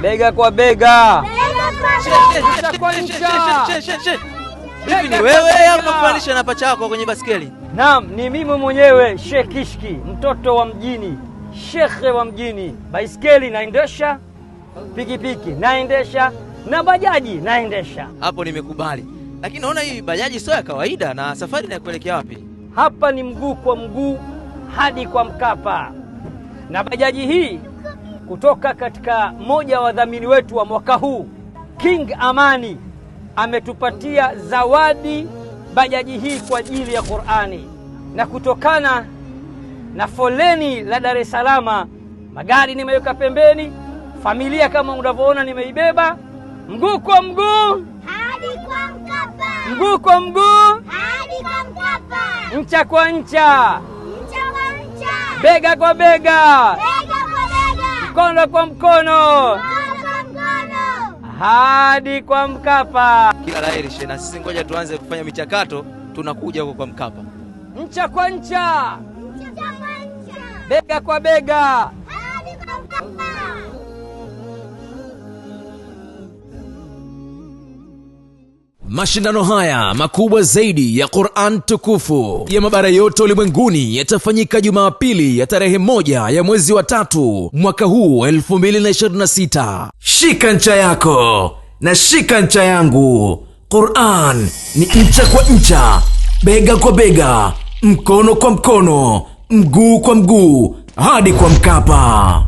Bega kwa bega. Hivi ni wewe au unafanisha na pacha yako kwenye baskeli? Naam, ni mimi mwenyewe Sheikh Kishki, mtoto wa mjini, shekhe wa mjini. Baiskeli naendesha, pikipiki naendesha, na bajaji naendesha. Hapo nimekubali. Lakini naona hii bajaji sio ya kawaida, na safari inakuelekea wapi? Hapa ni mguu kwa mguu hadi kwa Mkapa. Na bajaji hii kutoka katika moja wa wadhamini wetu wa mwaka huu, King Amani, ametupatia zawadi bajaji hii kwa ajili ya Qur'ani. Na kutokana na foleni la Dar es Salaam, magari nimeweka pembeni, familia kama unavyoona nimeibeba, mguu kwa mguu hadi kwa Mkapa, mguu kwa mguu hadi kwa Mkapa, ncha kwa ncha, ncha kwa ncha, bega kwa bega, bega kwa bega, mkono kwa mkono, mkono kwa mkono, hadi kwa Mkapa. Kila laheri shehe, na sisi ngoja tuanze kufanya michakato, tunakuja huko kwa Mkapa. Ncha kwa ncha, ncha kwa ncha, bega kwa bega, hadi kwa Mkapa. Mashindano haya makubwa zaidi ya Qur'an tukufu ya mabara yote ulimwenguni yatafanyika Jumapili ya tarehe 1 ya mwezi wa 3 mwaka huu 2026. Shika ncha yako na shika ncha yangu. Qur'an ni ncha kwa ncha, bega kwa bega, mkono kwa mkono, mguu kwa mguu, hadi kwa Mkapa.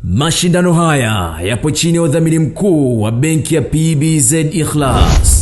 Mashindano haya yapo chini ya udhamini mkuu wa benki ya PBZ Ikhlas.